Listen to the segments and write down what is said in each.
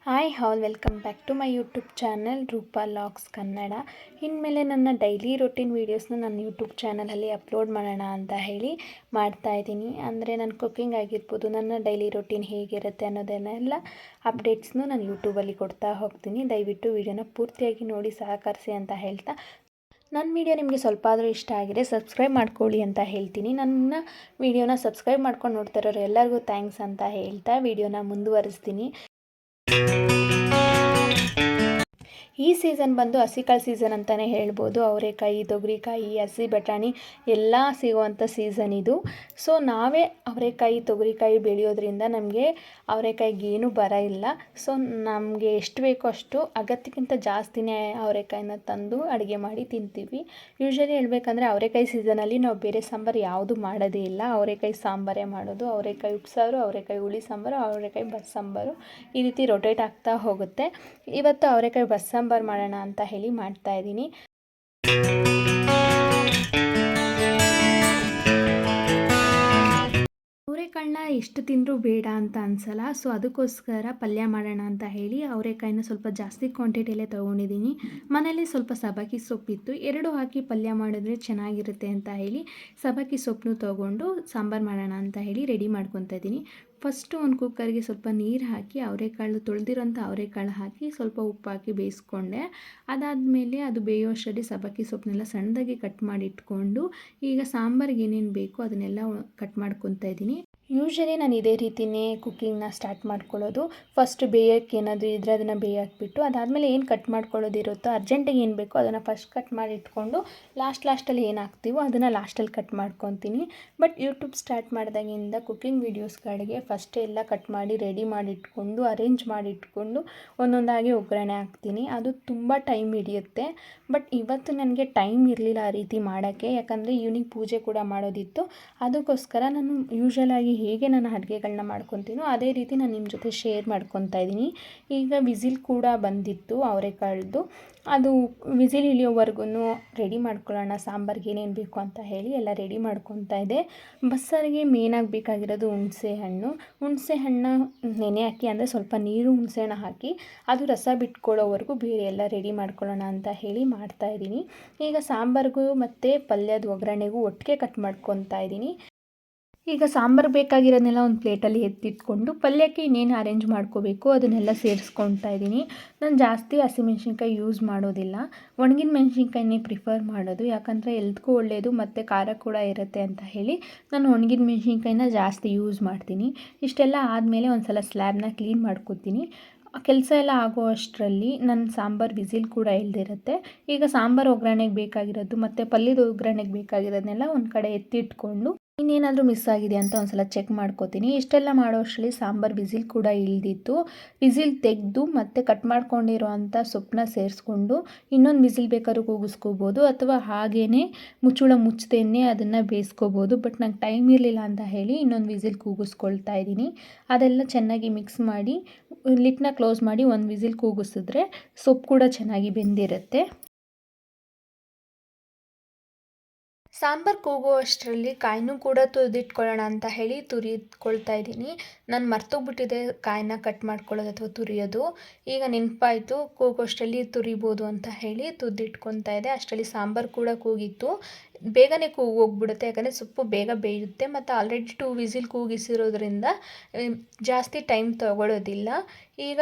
Hi all welcome back to my YouTube channel Roopa logs Kannada. ಇನ್ಮೇಲೆ ನನ್ನ daily routine ವೀಡಿಯೋಸ್ನ ನನ್ನ ಯೂಟ್ಯೂಬ್ ಚಾನಲಲ್ಲಿ ಅಪ್ಲೋಡ್ ಮಾಡೋಣ ಅಂತ ಹೇಳಿ ಮಾಡ್ತಾಯಿದ್ದೀನಿ. ಅಂದರೆ ನನ್ನ ಕುಕ್ಕಿಂಗ್ ಆಗಿರ್ಬೋದು, ನನ್ನ ಡೈಲಿ ರೊಟೀನ್ ಹೇಗಿರುತ್ತೆ ಅನ್ನೋದನ್ನೆಲ್ಲ ಅಪ್ಡೇಟ್ಸ್ನು ನಾನು ಯೂಟ್ಯೂಬಲ್ಲಿ ಕೊಡ್ತಾ ಹೋಗ್ತೀನಿ. ದಯವಿಟ್ಟು ವೀಡಿಯೋನ ಪೂರ್ತಿಯಾಗಿ ನೋಡಿ ಸಹಕರಿಸಿ ಅಂತ ಹೇಳ್ತಾ, ನನ್ನ ವೀಡಿಯೋ ನಿಮಗೆ ಸ್ವಲ್ಪ ಆದರೂ ಇಷ್ಟ ಆಗಿದೆ ಸಬ್ಸ್ಕ್ರೈಬ್ ಮಾಡ್ಕೊಳ್ಳಿ ಅಂತ ಹೇಳ್ತೀನಿ. ನನ್ನ ವೀಡಿಯೋನ ಸಬ್ಸ್ಕ್ರೈಬ್ ಮಾಡ್ಕೊಂಡು ನೋಡ್ತಾ ಇರೋರು ಎಲ್ಲರಿಗೂ ಥ್ಯಾಂಕ್ಸ್ ಅಂತ ಹೇಳ್ತಾ ವೀಡಿಯೋನ ಮುಂದುವರಿಸ್ತೀನಿ. ಈ ಸೀಸನ್ ಬಂದು ಹಸಿಕಾಳು ಸೀಸನ್ ಅಂತಲೇ ಹೇಳ್ಬೋದು. ಅವರೆಕಾಯಿ, ತೊಗರಿಕಾಯಿ, ಹಸಿ ಬಟಾಣಿ ಎಲ್ಲ ಸಿಗುವಂಥ ಸೀಸನ್ ಇದು. ಸೊ ನಾವೇ ಅವರೆಕಾಯಿ, ತೊಗರಿಕಾಯಿ ಬೆಳೆಯೋದ್ರಿಂದ ನಮಗೆ ಅವರೆಕಾಯಿಗೆ ಏನೂ ಬರ ಇಲ್ಲ. ಸೊ ನಮಗೆ ಎಷ್ಟು ಬೇಕೋ ಅಷ್ಟು ಅಗತ್ಯಕ್ಕಿಂತ ಜಾಸ್ತಿನೇ ಅವರೆಕಾಯಿನ ತಂದು ಅಡುಗೆ ಮಾಡಿ ತಿಂತೀವಿ. ಯೂಶ್ವಲಿ ಹೇಳ್ಬೇಕಂದ್ರೆ ಅವರೆಕಾಯಿ ಸೀಸನಲ್ಲಿ ನಾವು ಬೇರೆ ಸಾಂಬಾರು ಯಾವುದು ಮಾಡೋದೇ ಇಲ್ಲ. ಅವರೆಕಾಯಿ ಸಾಂಬಾರೇ ಮಾಡೋದು. ಅವರೆಕಾಯಿ ಉಪ್ಸಾರು, ಅವರೆಕಾಯಿ ಹುಳಿ ಸಾಂಬಾರು, ಅವರೆಕಾಯಿ ಬಸ್ಸಾಂಬಾರು, ಈ ರೀತಿ ರೊಟೇಟ್ ಆಗ್ತಾ ಹೋಗುತ್ತೆ. ಇವತ್ತು ಅವರೆಕಾಯಿ ಬಸ್ಸಾಂಬಾರು ಮಾಡೋಣ ಅಂತ ಹೇಳಿ ಮಾಡ್ತಾಯಿದ್ದೀನಿ. ಅವರೆಕಾಳನ್ನ ಎಷ್ಟು ತಿಂದರೂ ಬೇಡ ಅಂತ ಅನಿಸಲ್ಲ. ಸೊ ಅದಕ್ಕೋಸ್ಕರ ಪಲ್ಯ ಮಾಡೋಣ ಅಂತ ಹೇಳಿ ಅವರೆಕಾಯಿನ ಸ್ವಲ್ಪ ಜಾಸ್ತಿ ಕ್ವಾಂಟಿಟಿಯಲ್ಲೇ ತೊಗೊಂಡಿದ್ದೀನಿ. ಮನೇಲಿ ಸ್ವಲ್ಪ ಸಬ್ಬಕ್ಕಿ ಸೊಪ್ಪಿತ್ತು, 2 ಹಾಕಿ ಪಲ್ಯ ಮಾಡಿದ್ರೆ ಚೆನ್ನಾಗಿರುತ್ತೆ ಅಂತ ಹೇಳಿ ಸಬ್ಬಕ್ಕಿ ಸೊಪ್ಪನ್ನು ತೊಗೊಂಡು ಸಾಂಬಾರು ಮಾಡೋಣ ಅಂತ ಹೇಳಿ ರೆಡಿ ಮಾಡ್ಕೊತಾ ಇದ್ದೀನಿ. ಫಸ್ಟು ಒಂದು ಕುಕ್ಕರ್ಗೆ ಸ್ವಲ್ಪ ನೀರು ಹಾಕಿ ಅವರೆಕಾಳು ತೊಳೆದಿರೋಂಥ ಅವರೆಕಾಳು ಹಾಕಿ ಸ್ವಲ್ಪ ಉಪ್ಪು ಹಾಕಿ ಬೇಯಿಸ್ಕೊಂಡೆ. ಅದಾದಮೇಲೆ ಅದು ಬೇಯೋಷ್ಟರಲ್ಲಿ ಸಬ್ಬಕ್ಕಿ ಸೊಪ್ಪನ್ನೆಲ್ಲ ಸಣ್ಣದಾಗಿ ಕಟ್ ಮಾಡಿ ಇಟ್ಕೊಂಡು ಈಗ ಸಾಂಬಾರಿಗೆ ಏನೇನು ಬೇಕೋ ಅದನ್ನೆಲ್ಲ ಕಟ್ ಮಾಡ್ಕೊತಾ ಇದ್ದೀನಿ. ಯೂಶ್ವಲಿ ನಾನು ಇದೇ ರೀತಿಯೇ ಕುಕ್ಕಿಂಗ್ನ ಸ್ಟಾರ್ಟ್ ಮಾಡ್ಕೊಳ್ಳೋದು. ಫಸ್ಟ್ ಬೇಯೋಕ್ಕೆ ಏನಾದರೂ ಇದ್ದರೆ ಅದನ್ನು ಬೇಯಕ್ಬಿಟ್ಟು ಅದಾದಮೇಲೆ ಏನು ಕಟ್ ಮಾಡ್ಕೊಳ್ಳೋದಿರುತ್ತೋ ಅರ್ಜೆಂಟಿಗೆ ಏನು ಬೇಕೋ ಅದನ್ನು ಫಸ್ಟ್ ಕಟ್ ಮಾಡಿ ಇಟ್ಕೊಂಡು ಲಾಸ್ಟಲ್ಲಿ ಏನು ಹಾಕ್ತೀವೋ ಅದನ್ನು ಲಾಸ್ಟಲ್ಲಿ ಕಟ್ ಮಾಡ್ಕೊತೀನಿ. ಬಟ್ ಯೂಟ್ಯೂಬ್ ಸ್ಟಾರ್ಟ್ ಮಾಡಿದಾಗಿಂದ ಕುಕ್ಕಿಂಗ್ ವೀಡಿಯೋಸ್ಗಳಿಗೆ ಫಸ್ಟೇ ಎಲ್ಲ ಕಟ್ ಮಾಡಿ ರೆಡಿ ಮಾಡಿ ಇಟ್ಕೊಂಡು ಅರೇಂಜ್ ಮಾಡಿ ಇಟ್ಕೊಂಡು ಒಂದೊಂದಾಗಿ ಒಗ್ಗರಣೆ ಹಾಕ್ತೀನಿ. ಅದು ತುಂಬ ಟೈಮ್ ಹಿಡಿಯುತ್ತೆ. ಬಟ್ ಇವತ್ತು ನನಗೆ ಟೈಮ್ ಇರಲಿಲ್ಲ ಆ ರೀತಿ ಮಾಡೋಕ್ಕೆ, ಯಾಕಂದರೆ ಈವ್ನಿಂಗ್ ಪೂಜೆ ಕೂಡ ಮಾಡೋದಿತ್ತು. ಅದಕ್ಕೋಸ್ಕರ ನಾನು ಯೂಶ್ವಲಾಗಿ ಹೇಗೆ ನಾನು ಅಡುಗೆಗಳನ್ನ ಮಾಡ್ಕೊತೀನೋ ಅದೇ ರೀತಿ ನಾನು ನಿಮ್ಮ ಜೊತೆ ಶೇರ್ ಮಾಡ್ಕೊತಾ ಇದ್ದೀನಿ. ಈಗ ವಿಸಿಲ್ ಕೂಡ ಬಂದಿತ್ತು ಅವರೆಕಾಳ್ದು. ಅದು ವಿಸಿಲ್ ಇಳಿಯೋವರೆಗೂ ರೆಡಿ ಮಾಡ್ಕೊಳ್ಳೋಣ ಸಾಂಬಾರಿಗೆ ಏನೇನು ಬೇಕು ಅಂತ ಹೇಳಿ ಎಲ್ಲ ರೆಡಿ ಮಾಡ್ಕೊತಾ ಇದ್ದೆ. ಬಸ್ಸಾರಿಗೆ ಮೇನಾಗಿ ಬೇಕಾಗಿರೋದು ಹುಣಸೆ ಹಣ್ಣು ನೆನೆ ಹಾಕಿ, ಅಂದರೆ ಸ್ವಲ್ಪ ನೀರು ಹುಣಸೆ ಹಣ್ಣು ಹಾಕಿ ಅದು ರಸ ಬಿಟ್ಕೊಳ್ಳೋವರೆಗೂ ಬೇರೆ ಎಲ್ಲ ರೆಡಿ ಮಾಡ್ಕೊಳ್ಳೋಣ ಅಂತ ಹೇಳಿ ಮಾಡ್ತಾಯಿದ್ದೀನಿ. ಈಗ ಸಾಂಬಾರಿಗೂ ಮತ್ತು ಪಲ್ಯದ ಒಗ್ಗರಣೆಗೂ ಒಟ್ಟಿಗೆ ಕಟ್ ಮಾಡ್ಕೊತಾ ಇದ್ದೀನಿ. ಈಗ ಸಾಂಬಾರು ಬೇಕಾಗಿರೋದನ್ನೆಲ್ಲ ಒಂದು ಪ್ಲೇಟಲ್ಲಿ ಎತ್ತಿಟ್ಕೊಂಡು ಪಲ್ಯಕ್ಕೆ ಇನ್ನೇನು ಅರೇಂಜ್ ಮಾಡ್ಕೋಬೇಕು ಅದನ್ನೆಲ್ಲ ಸೇರಿಸ್ಕೊತಾ ಇದ್ದೀನಿ. ನಾನು ಜಾಸ್ತಿ ಹಸಿಮೆಣ್ಸಿನ್ಕಾಯಿ ಯೂಸ್ ಮಾಡೋದಿಲ್ಲ, ಒಣಗಿನ ಮೆಣಸಿನ್ಕಾಯಿನೇ ಪ್ರಿಫರ್ ಮಾಡೋದು. ಯಾಕಂದರೆ ಎಲ್ತ್ಗೂ ಒಳ್ಳೆಯದು ಮತ್ತು ಖಾರ ಕೂಡ ಇರುತ್ತೆ ಅಂತ ಹೇಳಿ ನಾನು ಒಣಗಿನ ಮೆಣಸಿನ್ಕಾಯಿನ ಜಾಸ್ತಿ ಯೂಸ್ ಮಾಡ್ತೀನಿ. ಇಷ್ಟೆಲ್ಲ ಆದಮೇಲೆ ಒಂದು ಸಲ ಸ್ಲ್ಯಾಬ್ನ ಕ್ಲೀನ್ ಮಾಡ್ಕೊತೀನಿ. ಕೆಲಸ ಎಲ್ಲ ಆಗೋ ಅಷ್ಟರಲ್ಲಿ ನನ್ನ ಸಾಂಬಾರು ವಿಸಿಲ್ ಕೂಡ ಇಳ್ದಿರುತ್ತೆ. ಈಗ ಸಾಂಬಾರು ಒಗ್ಗರಣೆಗೆ ಬೇಕಾಗಿರೋದು ಮತ್ತು ಪಲ್ಯದ ಒಗ್ಗರಣೆಗೆ ಬೇಕಾಗಿರೋದನ್ನೆಲ್ಲ ಒಂದು ಕಡೆ ಎತ್ತಿಟ್ಕೊಂಡು ಇನ್ನೇನಾದರೂ ಮಿಸ್ ಆಗಿದೆ ಅಂತ ಒಂದು ಸಲ ಚೆಕ್ ಮಾಡ್ಕೋತೀನಿ. ಇಷ್ಟೆಲ್ಲ ಮಾಡೋ ಅಷ್ಟರಲ್ಲಿ ಸಾಂಬಾರು ವಿಸಿಲ್ ಕೂಡ ಇಳ್ದಿತ್ತು. ವಿಸಿಲ್ ತೆಗೆದು ಮತ್ತು ಕಟ್ ಮಾಡ್ಕೊಂಡಿರೋ ಅಂಥ ಸೊಪ್ಪನ್ನ ಸೇರಿಸ್ಕೊಂಡು ಇನ್ನೊಂದು ವಿಸಿಲ್ ಬೇಕಾದ್ರೂ ಕೂಗಿಸ್ಕೋಬೋದು, ಅಥವಾ ಹಾಗೇ ಮುಚ್ಚಳ ಮುಚ್ಚದೇನೆ ಅದನ್ನು ಬೇಯಿಸ್ಕೋಬೋದು. ಬಟ್ ನಂಗೆ ಟೈಮ್ ಇರಲಿಲ್ಲ ಅಂತ ಹೇಳಿ ಇನ್ನೊಂದು ವಿಸಿಲ್ ಕೂಗಿಸ್ಕೊಳ್ತಾ ಇದ್ದೀನಿ. ಅದೆಲ್ಲ ಚೆನ್ನಾಗಿ ಮಿಕ್ಸ್ ಮಾಡಿ ಲಿಡ್ನ ಕ್ಲೋಸ್ ಮಾಡಿ ಒಂದು ವಿಸಿಲ್ ಕೂಗಿಸಿದ್ರೆ ಸೊಪ್ಪು ಕೂಡ ಚೆನ್ನಾಗಿ ಬೆಂದಿರುತ್ತೆ. ಸಾಂಬಾರು ಕೂಗೋ ಅಷ್ಟರಲ್ಲಿ ಕಾಯಿನೂ ಕೂಡ ತುರಿದಿಟ್ಕೊಳ್ಳೋಣ ಅಂತ ಹೇಳಿ ತುರಿದ್ಕೊಳ್ತಾ ಇದ್ದೀನಿ. ನಾನು ಮರ್ತೋಗ್ಬಿಟ್ಟಿದೆ ಕಾಯಿನ ಕಟ್ ಮಾಡ್ಕೊಳ್ಳೋದು ಅಥವಾ ತುರಿಯೋದು. ಈಗ ನೆನಪಾಯಿತು, ಕೂಗೋಷ್ಟರಲ್ಲಿ ತುರಿಬೋದು ಅಂತ ಹೇಳಿ ತುರಿದಿಟ್ಕೊತಾ ಇದ್ದೆ. ಅಷ್ಟರಲ್ಲಿ ಸಾಂಬಾರು ಕೂಡ ಕೂಗಿತ್ತು. ಬೇಗನೆ ಹೋಗ್ಬಿಡುತ್ತೆ, ಯಾಕಂದರೆ ಸೊಪ್ಪು ಬೇಗ ಬೇಯುತ್ತೆ ಮತ್ತು ಆಲ್ರೆಡಿ 2 ವಿಸಿಲ್ ಕೂಗಿಸಿರೋದ್ರಿಂದ ಜಾಸ್ತಿ ಟೈಮ್ ತಗೊಳ್ಳೋದಿಲ್ಲ. ಈಗ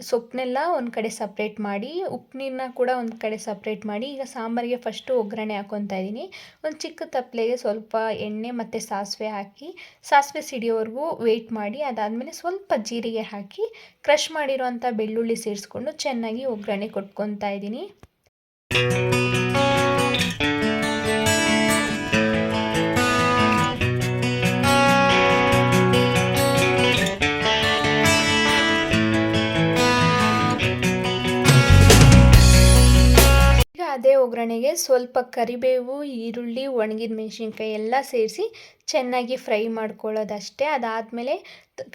ಸೊಪ್ಪನ್ನೆಲ್ಲ ಒಂದು ಕಡೆ ಸಪ್ರೇಟ್ ಮಾಡಿ, ಉಪ್ಪು ನೀರನ್ನ ಕೂಡ ಒಂದು ಕಡೆ ಸಪ್ರೇಟ್ ಮಾಡಿ ಈಗ ಸಾಂಬಾರಿಗೆ ಫಸ್ಟು ಒಗ್ಗರಣೆ ಹಾಕ್ಕೊತಾ ಇದ್ದೀನಿ. ಒಂದು ಚಿಕ್ಕ ತಪ್ಪಲೆಗೆ ಸ್ವಲ್ಪ ಎಣ್ಣೆ ಮತ್ತು ಸಾಸಿವೆ ಹಾಕಿ ಸಾಸಿವೆ ಸಿಡಿಯೋವರೆಗೂ ವೆಯ್ಟ್ ಮಾಡಿ ಅದಾದಮೇಲೆ ಸ್ವಲ್ಪ ಜೀರಿಗೆ ಹಾಕಿ ಕ್ರಷ್ ಮಾಡಿರೋಂಥ ಬೆಳ್ಳುಳ್ಳಿ ಸೇರಿಸ್ಕೊಂಡು ಚೆನ್ನಾಗಿ ಒಗ್ಗರಣೆ ಕೊಟ್ಕೊತಾ ಇದ್ದೀನಿ. ಅದೇ ಒಗ್ಗರಣೆಗೆ ಸ್ವಲ್ಪ ಕರಿಬೇವು, ಈರುಳ್ಳಿ, ಒಣಗಿದ ಮೆಣಸಿನ್ಕಾಯಿ ಎಲ್ಲ ಸೇರಿಸಿ ಚೆನ್ನಾಗಿ ಫ್ರೈ ಮಾಡ್ಕೊಳ್ಳೋದಷ್ಟೇ. ಅದಾದಮೇಲೆ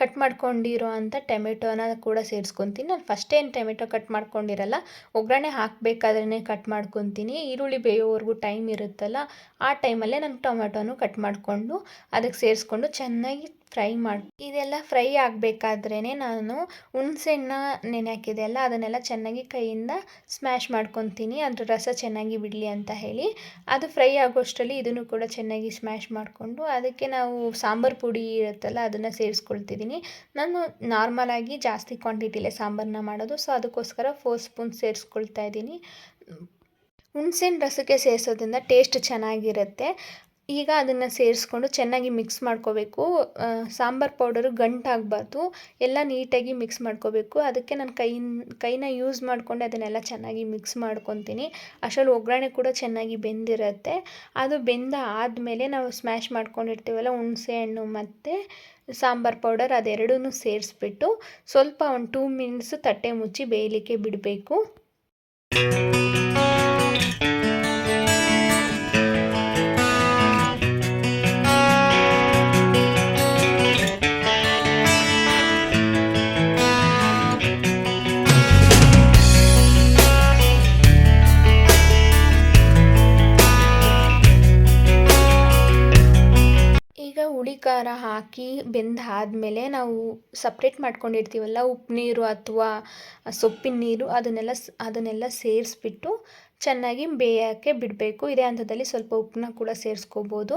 ಕಟ್ ಮಾಡ್ಕೊಂಡಿರೋ ಅಂಥ ಟೊಮೆಟೊನ ಕೂಡ ಸೇರಿಸ್ಕೊತೀನಿ. ನಾನು ಫಸ್ಟೇನು ಟೊಮೆಟೊ ಕಟ್ ಮಾಡ್ಕೊಂಡಿರಲ್ಲ, ಒಗ್ಗರಣೆ ಹಾಕಬೇಕಾದ್ರೇ ಕಟ್ ಮಾಡ್ಕೊತೀನಿ. ಈರುಳ್ಳಿ ಬೇಯೋವರೆಗೂ ಟೈಮ್ ಇರುತ್ತಲ್ಲ, ಆ ಟೈಮಲ್ಲೇ ನಾನು ಟೊಮೆಟೊನು ಕಟ್ ಮಾಡಿಕೊಂಡು ಅದಕ್ಕೆ ಸೇರಿಸ್ಕೊಂಡು ಚೆನ್ನಾಗಿ ಇದೆಲ್ಲ ಫ್ರೈ ಆಗಬೇಕಾದ್ರೇ ನಾನು ಹುಣಸೆಹಣ್ಣ ನೆನೆ ಹಾಕಿದೆ ಅಲ್ಲ, ಅದನ್ನೆಲ್ಲ ಚೆನ್ನಾಗಿ ಕೈಯಿಂದ ಸ್ಮ್ಯಾಶ್ ಮಾಡ್ಕೊತೀನಿ, ಅದ್ರ ರಸ ಚೆನ್ನಾಗಿ ಬಿಡಲಿ ಅಂತ ಹೇಳಿ. ಅದು ಫ್ರೈ ಆಗೋಷ್ಟರಲ್ಲಿ ಇದನ್ನು ಕೂಡ ಚೆನ್ನಾಗಿ ಸ್ಮ್ಯಾಶ್ ಮಾಡಿಕೊಂಡು ಅದಕ್ಕೆ ನಾವು ಸಾಂಬಾರು ಪುಡಿ ಇರುತ್ತಲ್ಲ ಅದನ್ನು ಸೇರಿಸ್ಕೊಳ್ತಿದ್ದೀನಿ. ನಾನು ನಾರ್ಮಲಾಗಿ ಜಾಸ್ತಿ ಕ್ವಾಂಟಿಟಿಲೇ ಸಾಂಬಾರನ್ನ ಮಾಡೋದು, ಸೊ ಅದಕ್ಕೋಸ್ಕರ 4 ಸ್ಪೂನ್ ಸೇರಿಸ್ಕೊಳ್ತಾ ಇದ್ದೀನಿ. ಹುಣಸೆಹಣ್ಣು ರಸಕ್ಕೆ ಸೇರಿಸೋದ್ರಿಂದ ಟೇಸ್ಟ್ ಚೆನ್ನಾಗಿರುತ್ತೆ. ಈಗ ಅದನ್ನು ಸೇರಿಸ್ಕೊಂಡು ಚೆನ್ನಾಗಿ ಮಿಕ್ಸ್ ಮಾಡ್ಕೋಬೇಕು. ಸಾಂಬಾರು ಪೌಡರು ಗಂಟಾಗಬಾರ್ದು, ಎಲ್ಲ ನೀಟಾಗಿ ಮಿಕ್ಸ್ ಮಾಡ್ಕೋಬೇಕು. ಅದಕ್ಕೆ ನಾನು ಕೈನ ಯೂಸ್ ಮಾಡಿಕೊಂಡು ಅದನ್ನೆಲ್ಲ ಚೆನ್ನಾಗಿ ಮಿಕ್ಸ್ ಮಾಡ್ಕೊತೀನಿ. ಅಷ್ಟರಲ್ಲಿ ಒಗ್ಗರಣೆ ಕೂಡ ಚೆನ್ನಾಗಿ ಬೆಂದಿರುತ್ತೆ. ಅದು ಬೆಂದ ಆದಮೇಲೆ ನಾವು ಸ್ಮ್ಯಾಶ್ ಮಾಡ್ಕೊಂಡಿರ್ತೀವಲ್ಲ ಹುಣಸೆಹಣ್ಣು ಮತ್ತು ಸಾಂಬಾರು ಪೌಡರ್, ಅದೆರಡೂ ಸೇರಿಸ್ಬಿಟ್ಟು ಸ್ವಲ್ಪ ಒಂದು 2 ಮಿನಿಟ್ಸು ತಟ್ಟೆ ಮುಚ್ಚಿ ಬೇಯಲಿಕ್ಕೆ ಬಿಡಬೇಕು. ಹುಳಿ ಖಾರ ಹಾಕಿ ಬೆಂದಾದಮೇಲೆ ನಾವು ಸಪ್ರೇಟ್ ಮಾಡ್ಕೊಂಡಿರ್ತೀವಲ್ಲ ಉಪ್ಪು ನೀರು ಅಥವಾ ಸೊಪ್ಪಿನ ನೀರು, ಅದನ್ನೆಲ್ಲ ಸೇರಿಸ್ಬಿಟ್ಟು ಚೆನ್ನಾಗಿ ಬೇಯೋಕ್ಕೆ ಬಿಡಬೇಕು. ಇದೇ ಹಂತದಲ್ಲಿ ಸ್ವಲ್ಪ ಉಪ್ಪನ್ನ ಕೂಡ ಸೇರಿಸ್ಕೋಬೋದು.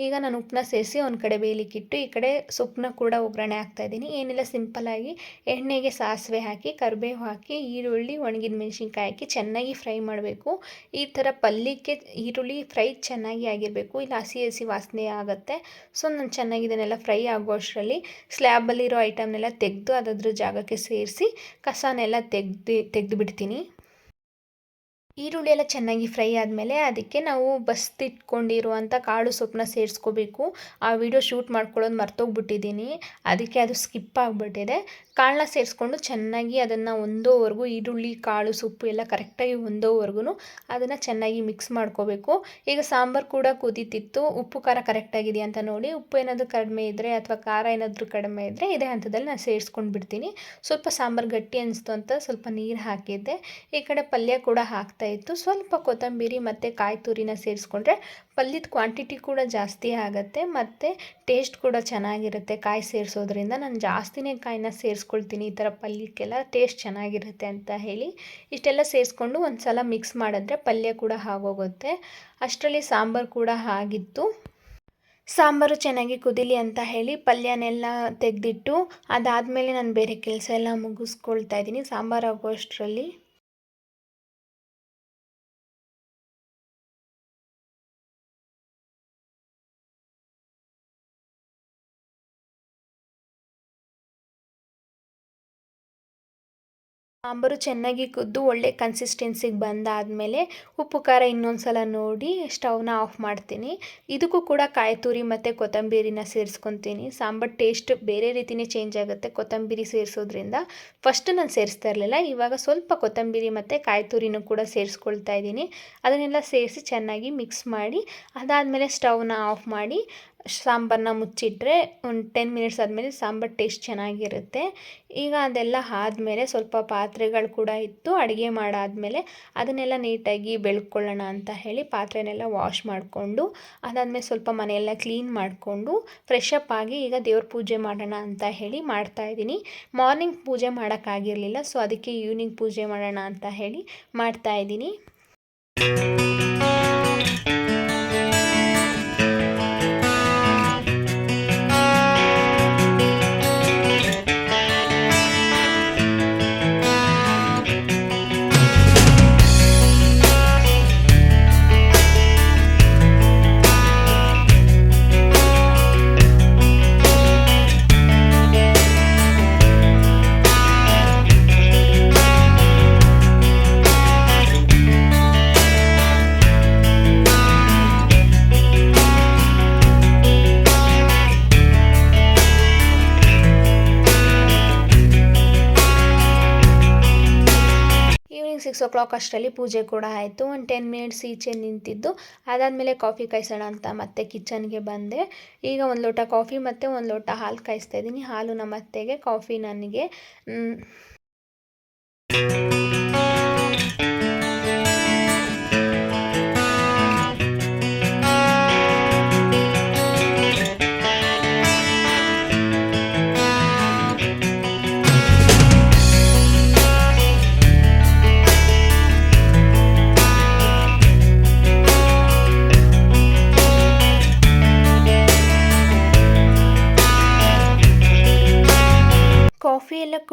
ಈಗ ನಾನು ಉಪ್ಪನ್ನ ಸೇರಿಸಿ ಒಂದು ಕಡೆ ಬೇಯಲಿಕ್ಕಿಟ್ಟು ಈ ಕಡೆ ಸೊಪ್ಪನ್ನ ಕೂಡ ಒಗ್ಗರಣೆ ಹಾಕ್ತಾಯಿದ್ದೀನಿ. ಏನಿಲ್ಲ, ಸಿಂಪಲ್ಲಾಗಿ ಎಣ್ಣೆಗೆ ಸಾಸಿವೆ ಹಾಕಿ, ಕರಿಬೇವು ಹಾಕಿ, ಈರುಳ್ಳಿ, ಒಣಗಿದ ಮೆಣಸಿನ್ಕಾಯಿ ಹಾಕಿ ಚೆನ್ನಾಗಿ ಫ್ರೈ ಮಾಡಬೇಕು. ಈ ಥರ ಪಲ್ಯಕ್ಕೆ ಈರುಳ್ಳಿ ಫ್ರೈ ಚೆನ್ನಾಗಿ ಆಗಿರಬೇಕು, ಇಲ್ಲ ಹಸಿ ವಾಸನೆ ಆಗುತ್ತೆ. ಸೊ ನಾನು ಚೆನ್ನಾಗಿ ಇದನ್ನೆಲ್ಲ ಫ್ರೈ ಆಗೋ ಅಷ್ಟರಲ್ಲಿ ಸ್ಲ್ಯಾಬಲ್ಲಿರೋ ಐಟಮ್ನೆಲ್ಲ ತೆಗೆದು ಅದ್ರ ಜಾಗಕ್ಕೆ ಸೇರಿಸಿ ಕಸನೆಲ್ಲ ತೆಗೆದು ಬಿಡ್ತೀನಿ. ಈರುಳ್ಳಿ ಎಲ್ಲ ಚೆನ್ನಾಗಿ ಫ್ರೈ ಆದಮೇಲೆ ಅದಕ್ಕೆ ನಾವು ಬಸ್ತಿಟ್ಕೊಂಡಿರುವಂಥ ಕಾಳು ಸೊಪ್ಪನ್ನ ಸೇರಿಸ್ಕೋಬೇಕು. ಆ ವಿಡಿಯೋ ಶೂಟ್ ಮಾಡ್ಕೊಳ್ಳೋದು ಮರ್ತೋಗ್ಬಿಟ್ಟಿದ್ದೀನಿ, ಅದಕ್ಕೆ ಅದು ಸ್ಕಿಪ್ ಆಗಿಬಿಟ್ಟಿದೆ. ಕಾಳನ್ನ ಸೇರಿಸ್ಕೊಂಡು ಚೆನ್ನಾಗಿ ಅದನ್ನು ಒಂದೋವರೆಗೂ, ಈರುಳ್ಳಿ ಕಾಳು ಸೊಪ್ಪು ಎಲ್ಲ ಕರೆಕ್ಟಾಗಿ ಒಂದೋವರೆಗೂ ಅದನ್ನು ಚೆನ್ನಾಗಿ ಮಿಕ್ಸ್ ಮಾಡ್ಕೋಬೇಕು. ಈಗ ಸಾಂಬಾರು ಕೂಡ ಕುದೀತಿತ್ತು, ಉಪ್ಪು ಖಾರ ಕರೆಕ್ಟಾಗಿದೆಯಾ ಅಂತ ನೋಡಿ. ಉಪ್ಪು ಏನಾದರೂ ಕಡಿಮೆ ಇದ್ದರೆ ಅಥವಾ ಖಾರ ಏನಾದರೂ ಕಡಿಮೆ ಇದ್ದರೆ ಇದೇ ಹಂತದಲ್ಲಿ ನಾನು ಸೇರಿಸ್ಕೊಂಡು ಬಿಡ್ತೀನಿ. ಸ್ವಲ್ಪ ಸಾಂಬಾರು ಗಟ್ಟಿ ಅನಿಸ್ತು ಅಂತ ಸ್ವಲ್ಪ ನೀರು ಹಾಕಿದ್ದೆ. ಈ ಕಡೆ ಪಲ್ಯ ಕೂಡ ಇತ್ತು. ಸ್ವಲ್ಪ ಕೊತ್ತಂಬರಿ ಮತ್ತು ಕಾಯಿ ತುರಿನ ಸೇರಿಸ್ಕೊಂಡ್ರೆ ಪಲ್ಯದ ಕ್ವಾಂಟಿಟಿ ಕೂಡ ಜಾಸ್ತಿ ಆಗುತ್ತೆ ಮತ್ತು ಟೇಸ್ಟ್ ಕೂಡ ಚೆನ್ನಾಗಿರುತ್ತೆ. ಕಾಯಿ ಸೇರಿಸೋದ್ರಿಂದ ನಾನು ಜಾಸ್ತಿನೇ ಕಾಯಿನ ಸೇರಿಸ್ಕೊಳ್ತೀನಿ, ಈ ಥರ ಪಲ್ಯಕ್ಕೆಲ್ಲ ಟೇಸ್ಟ್ ಚೆನ್ನಾಗಿರುತ್ತೆ ಅಂತ ಹೇಳಿ. ಇಷ್ಟೆಲ್ಲ ಸೇರಿಸ್ಕೊಂಡು ಒಂದು ಸಲ ಮಿಕ್ಸ್ ಮಾಡಿದ್ರೆ ಪಲ್ಯ ಕೂಡ ಆಗೋಗುತ್ತೆ. ಅಷ್ಟರಲ್ಲಿ ಸಾಂಬಾರು ಕೂಡ ಆಗಿತ್ತು. ಸಾಂಬಾರು ಚೆನ್ನಾಗಿ ಕುದೀಲಿ ಅಂತ ಹೇಳಿ ಪಲ್ಯನೆಲ್ಲ ತೆಗೆದಿಟ್ಟು ಅದಾದಮೇಲೆ ನಾನು ಬೇರೆ ಕೆಲಸ ಎಲ್ಲ ಮುಗಿಸ್ಕೊಳ್ತಾ ಇದ್ದೀನಿ. ಸಾಂಬಾರು ಆಗೋ ಅಷ್ಟರಲ್ಲಿ ಸಾಂಬಾರು ಚೆನ್ನಾಗಿ ಕುದ್ದು ಒಳ್ಳೆ ಕನ್ಸಿಸ್ಟೆನ್ಸಿಗೆ ಬಂದಾದಮೇಲೆ ಉಪ್ಪು ಖಾರ ಇನ್ನೊಂದು ಸಲ ನೋಡಿ ಸ್ಟವ್ನ ಆಫ್ ಮಾಡ್ತೀನಿ. ಇದಕ್ಕೂ ಕೂಡ ಕಾಯಿ ತುರಿ ಮತ್ತು ಕೊತ್ತಂಬರಿನ ಸೇರಿಸ್ಕೊತೀನಿ. ಸಾಂಬಾರು ಟೇಸ್ಟ್ ಬೇರೆ ರೀತಿಯೇ ಚೇಂಜ್ ಆಗುತ್ತೆ ಕೊತ್ತಂಬರಿ ಸೇರಿಸೋದ್ರಿಂದ. ಫಸ್ಟ್ ನಾನು ಸೇರಿಸ್ತಾ ಇರಲಿಲ್ಲ, ಇವಾಗ ಸ್ವಲ್ಪ ಕೊತ್ತಂಬರಿ ಮತ್ತು ಕಾಯಿ ತುರಿನೂ ಕೂಡ ಸೇರಿಸ್ಕೊಳ್ತಾ ಇದ್ದೀನಿ. ಅದನ್ನೆಲ್ಲ ಸೇರಿಸಿ ಚೆನ್ನಾಗಿ ಮಿಕ್ಸ್ ಮಾಡಿ ಅದಾದಮೇಲೆ ಸ್ಟವ್ನ ಆಫ್ ಮಾಡಿ ಸಾಂಬಾರನ್ನ ಮುಚ್ಚಿಟ್ರೆ ಒಂದು 10 ಮಿನಿಟ್ಸ್ ಆದಮೇಲೆ ಸಾಂಬಾರು ಟೇಸ್ಟ್ ಚೆನ್ನಾಗಿರುತ್ತೆ. ಈಗ ಅದೆಲ್ಲ ಆದಮೇಲೆ ಸ್ವಲ್ಪ ಪಾತ್ರೆಗಳು ಕೂಡ ಇತ್ತು. ಅಡುಗೆ ಮಾಡಾದಮೇಲೆ ಅದನ್ನೆಲ್ಲ ನೀಟಾಗಿ ಬೆಳ್ಕೊಳ್ಳೋಣ ಅಂತ ಹೇಳಿ ಪಾತ್ರೆನೆಲ್ಲ ವಾಶ್ ಮಾಡಿಕೊಂಡು ಅದಾದಮೇಲೆ ಸ್ವಲ್ಪ ಮನೆಯೆಲ್ಲ ಕ್ಲೀನ್ ಮಾಡಿಕೊಂಡು ಫ್ರೆಶ್ ಅಪ್ ಆಗಿ ಈಗ ದೇವ್ರ ಪೂಜೆ ಮಾಡೋಣ ಅಂತ ಹೇಳಿ ಮಾಡ್ತಾಯಿದ್ದೀನಿ. ಮಾರ್ನಿಂಗ್ ಪೂಜೆ ಮಾಡೋಕ್ಕಾಗಿರಲಿಲ್ಲ, ಸೊ ಅದಕ್ಕೆ ಈವ್ನಿಂಗ್ ಪೂಜೆ ಮಾಡೋಣ ಅಂತ ಹೇಳಿ ಮಾಡ್ತಾಯಿದ್ದೀನಿ. ಈವ್ನಿಂಗ್ 6 o'clock ಅಷ್ಟರಲ್ಲಿ ಪೂಜೆ ಕೂಡ ಆಯಿತು. ಒಂದು 10 ಮಿನಿಟ್ಸ್ ಈಚೆ ನಿಂತಿದ್ದು ಅದಾದಮೇಲೆ ಕಾಫಿ ಕಾಯಿಸೋಣ ಅಂತ ಮತ್ತೆ ಕಿಚನ್ಗೆ ಬಂದೆ. ಈಗ ಒಂದು ಲೋಟ ಕಾಫಿ ಮತ್ತು ಒಂದು ಲೋಟ ಹಾಲು ಕಾಯಿಸ್ತಾ ಇದ್ದೀನಿ. ಹಾಲು ನಮ್ಮ ಅತ್ತೆಗೆ, ಕಾಫಿ ನನಗೆ.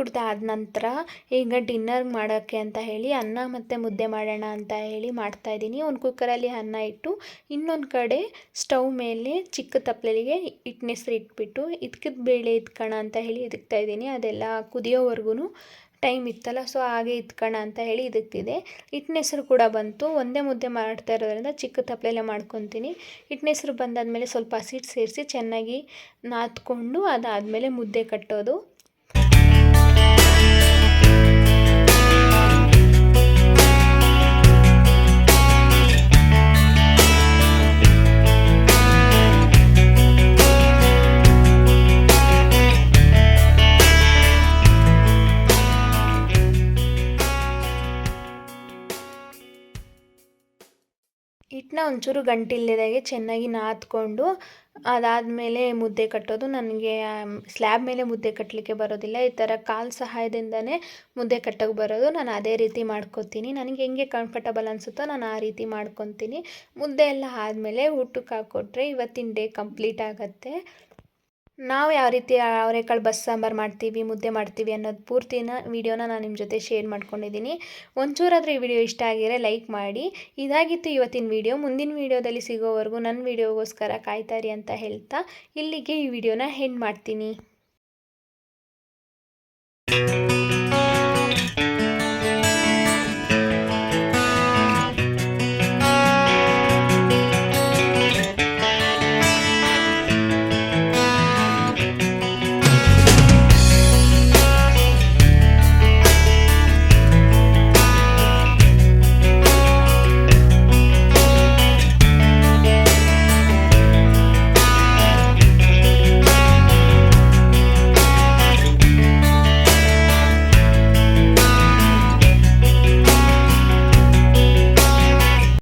ಕುಡ್ದಾದ ನಂತರ ಈಗ ಡಿನ್ನರ್ ಮಾಡೋಕ್ಕೆ ಅಂತ ಹೇಳಿ ಅನ್ನ ಮತ್ತು ಮುದ್ದೆ ಮಾಡೋಣ ಅಂತ ಹೇಳಿ ಮಾಡ್ತಾಯಿದ್ದೀನಿ. ಒಂದು ಕುಕ್ಕರಲ್ಲಿ ಅನ್ನ ಇಟ್ಟು ಇನ್ನೊಂದು ಕಡೆ ಸ್ಟವ್ ಮೇಲೆ ಚಿಕ್ಕ ತಪ್ಪಲೆಗೆ ಹಿಟ್ಟಿನೆಸ್ರು ಇಟ್ಬಿಟ್ಟು ಇದಕ್ಕದ ಬೇಳೆ ಇದ್ಕೋಣ ಅಂತ ಹೇಳಿ ಇದ್ದೀನಿ. ಅದೆಲ್ಲ ಕುದಿಯೋವರೆಗೂ ಟೈಮ್ ಇತ್ತಲ್ಲ, ಸೊ ಹಾಗೆ ಇಟ್ಕೋಣ ಅಂತ ಹೇಳಿ ಇದಕ್ಕಿದೆ. ಹಿಟ್ಟಿನೆಸ್ರು ಕೂಡ ಬಂತು. ಒಂದೇ ಮುದ್ದೆ ಮಾಡ್ತಾ ಇರೋದ್ರಿಂದ ಚಿಕ್ಕ ತಪ್ಪಲೆಲ್ಲೇ ಮಾಡ್ಕೊತೀನಿ. ಹಿಟ್ಟಿನೆಸ್ರು ಬಂದಾದಮೇಲೆ ಸ್ವಲ್ಪ ಹಸಿಟ್ಟು ಸೇರಿಸಿ ಚೆನ್ನಾಗಿ ನಾದ್ಕೊಂಡು ಅದಾದಮೇಲೆ ಮುದ್ದೆ ಕಟ್ಟೋದು. ಹಿಟ್ಟನ್ನ ಒಂಚೂರು ಗಂಟಿಲ್ಲದಾಗೆ ಚೆನ್ನಾಗಿ ನಾದ್ಕೊಂಡು ಅದಾದಮೇಲೆ ಮುದ್ದೆ ಕಟ್ಟೋದು. ನನಗೆ ಸ್ಲ್ಯಾಬ್ ಮೇಲೆ ಮುದ್ದೆ ಕಟ್ಟಲಿಕ್ಕೆ ಬರೋದಿಲ್ಲ. ಈ ಥರ ಕಾಲು ಸಹಾಯದಿಂದನೇ ಮುದ್ದೆ ಕಟ್ಟೋಕ್ಕೆ ಬರೋದು. ನಾನು ಅದೇ ರೀತಿ ಮಾಡ್ಕೊತೀನಿ. ನನಗೆ ಹೆಂಗೆ ಕಂಫರ್ಟಬಲ್ ಅನಿಸುತ್ತೋ ನಾನು ಆ ರೀತಿ ಮಾಡ್ಕೊತೀನಿ. ಮುದ್ದೆ ಎಲ್ಲ ಆದಮೇಲೆ ಊಟಕ್ಕೆ ಹಾಕ್ಕೊಟ್ರೆ ಇವತ್ತಿನ ಡೇ ಕಂಪ್ಲೀಟ್ ಆಗುತ್ತೆ. ನಾವು ಯಾವ ರೀತಿ ಅವರೆಕಾಳು ಬಸ್ಸಾಂಬಾರು ಮಾಡ್ತೀವಿ, ಮುದ್ದೆ ಮಾಡ್ತೀವಿ ಅನ್ನೋದು ಪೂರ್ತಿನ ವೀಡಿಯೋನ ನಾನು ನಿಮ್ಮ ಜೊತೆ ಶೇರ್ ಮಾಡ್ಕೊಂಡಿದ್ದೀನಿ. ಒಂಚೂರಾದರೂ ಈ ವಿಡಿಯೋ ಇಷ್ಟ ಆಗಿದ್ರೆ ಲೈಕ್ ಮಾಡಿ. ಇದಾಗಿತ್ತು ಇವತ್ತಿನ ವಿಡಿಯೋ. ಮುಂದಿನ ವೀಡಿಯೋದಲ್ಲಿ ಸಿಗೋವರೆಗೂ ನನ್ನ ವೀಡಿಯೋಗೋಸ್ಕರ ಕಾಯ್ತಾರಿ ಅಂತ ಹೇಳ್ತಾ ಇಲ್ಲಿಗೆ ಈ ವಿಡಿಯೋನ ಎಂಡ್ ಮಾಡ್ತೀನಿ.